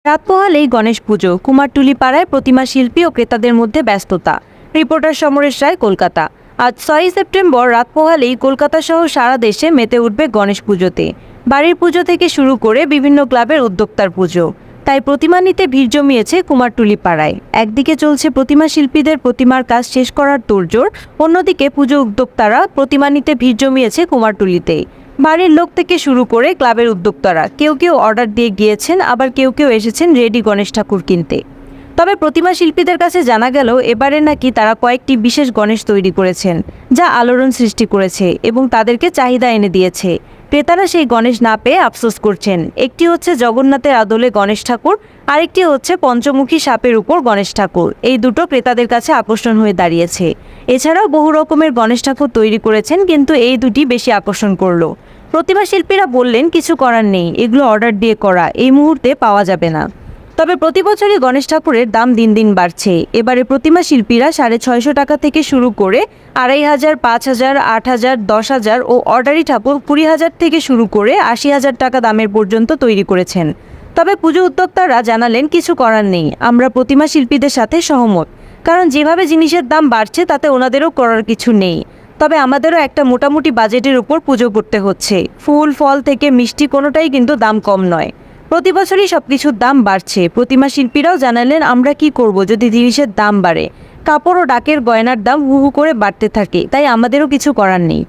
রাত পোহালেই গণেশ পুজো, কুমারটুলি পাড়ায় প্রতিমা শিল্পী ও ক্রেতাদের মধ্যে ব্যস্ততা। রিপোর্টার সমরেশ রায়, কলকাতা। আজ 6 সেপ্টেম্বর রাত পোহালেই কলকাতা সহ সারা দেশে মেতে উঠবে গণেশ পুজোতে। বাড়ির পুজো থেকে শুরু করে বিভিন্ন ক্লাবের উদ্যোক্তার পুজো। তাই প্রতিমা নিতে ভিড় জমিয়েছে কুমারটুলি পাড়ায়। একদিকে চলছে প্রতিমা শিল্পীদের প্রতিমার কাজ শেষ করার তোড়জোড়, অন্যদিকে পুজো উদ্যোক্তারা প্রতিমা নিতে ভিড় জমিয়েছে কুমারটুলিতে। বাড়ির লোক থেকে শুরু করে ক্লাবের উদ্যোক্তারা কেউ কেউ অর্ডার দিয়ে গিয়েছেন, আবার কেউ কেউ এসেছেন রেডি গণেশ ঠাকুর কিনতে। তবে প্রতিমা শিল্পীদের কাছে জানা গেল এবারে নাকি তারা কয়েকটি বিশেষ গণেশ তৈরি করেছেন, যা আলোড়ন সৃষ্টি করেছে এবং তাদেরকে চাহিদা এনে দিয়েছে। ক্রেতারা সেই গণেশ না পেয়ে আফসোস করছেন। একটি হচ্ছে জগন্নাথের আদলে গণেশ ঠাকুর, আরেকটি হচ্ছে পঞ্চমুখী সাপের উপর গণেশ ঠাকুর। এই দুটো ক্রেতাদের কাছে আকর্ষণ হয়ে দাঁড়িয়েছে। এছাড়াও বহু রকমের গণেশ ঠাকুর তৈরি করেছেন, কিন্তু এই দুটি বেশি আকর্ষণ করলো। প্রতিমা শিল্পীরা বললেন, কিছু করার নেই, এগুলো অর্ডার দিয়ে করা, এই মুহূর্তে পাওয়া যাবে না। তবে প্রতি বছরই গণেশ ঠাকুরের দাম দিন দিন বাড়ছে। এবারে প্রতিমা শিল্পীরা 650 টাকা থেকে শুরু করে 2500, 5000, 8000, 10000 ও অর্ডারি ঠাকুর 20,000 থেকে শুরু করে 80,000 টাকা দামের পর্যন্ত তৈরি করেছেন। তবে পুজো উদ্যোক্তারা জানালেন, কিছু করার নেই, আমরা প্রতিমা শিল্পীদের সাথে সহমত, কারণ যেভাবে জিনিসের দাম বাড়ছে তাতে ওনাদেরও করার কিছু নেই। তবে আমাদেরও একটা মোটামুটি বাজেটের উপর পুজো করতে হচ্ছে। ফুল ফল থেকে মিষ্টি কোনোটাই কিন্তু দাম কম নয়। প্রতি বছরই সবকিছুর দাম বাড়ছে। প্রতিমা শিল্পীরাও জানালেন, আমরা কি করব যদি জিনিসের দাম বাড়ে। কাপড় ও ডাকের গয়নার দাম হু হু করে বাড়তে থাকে, তাই আমাদেরও কিছু করার নেই।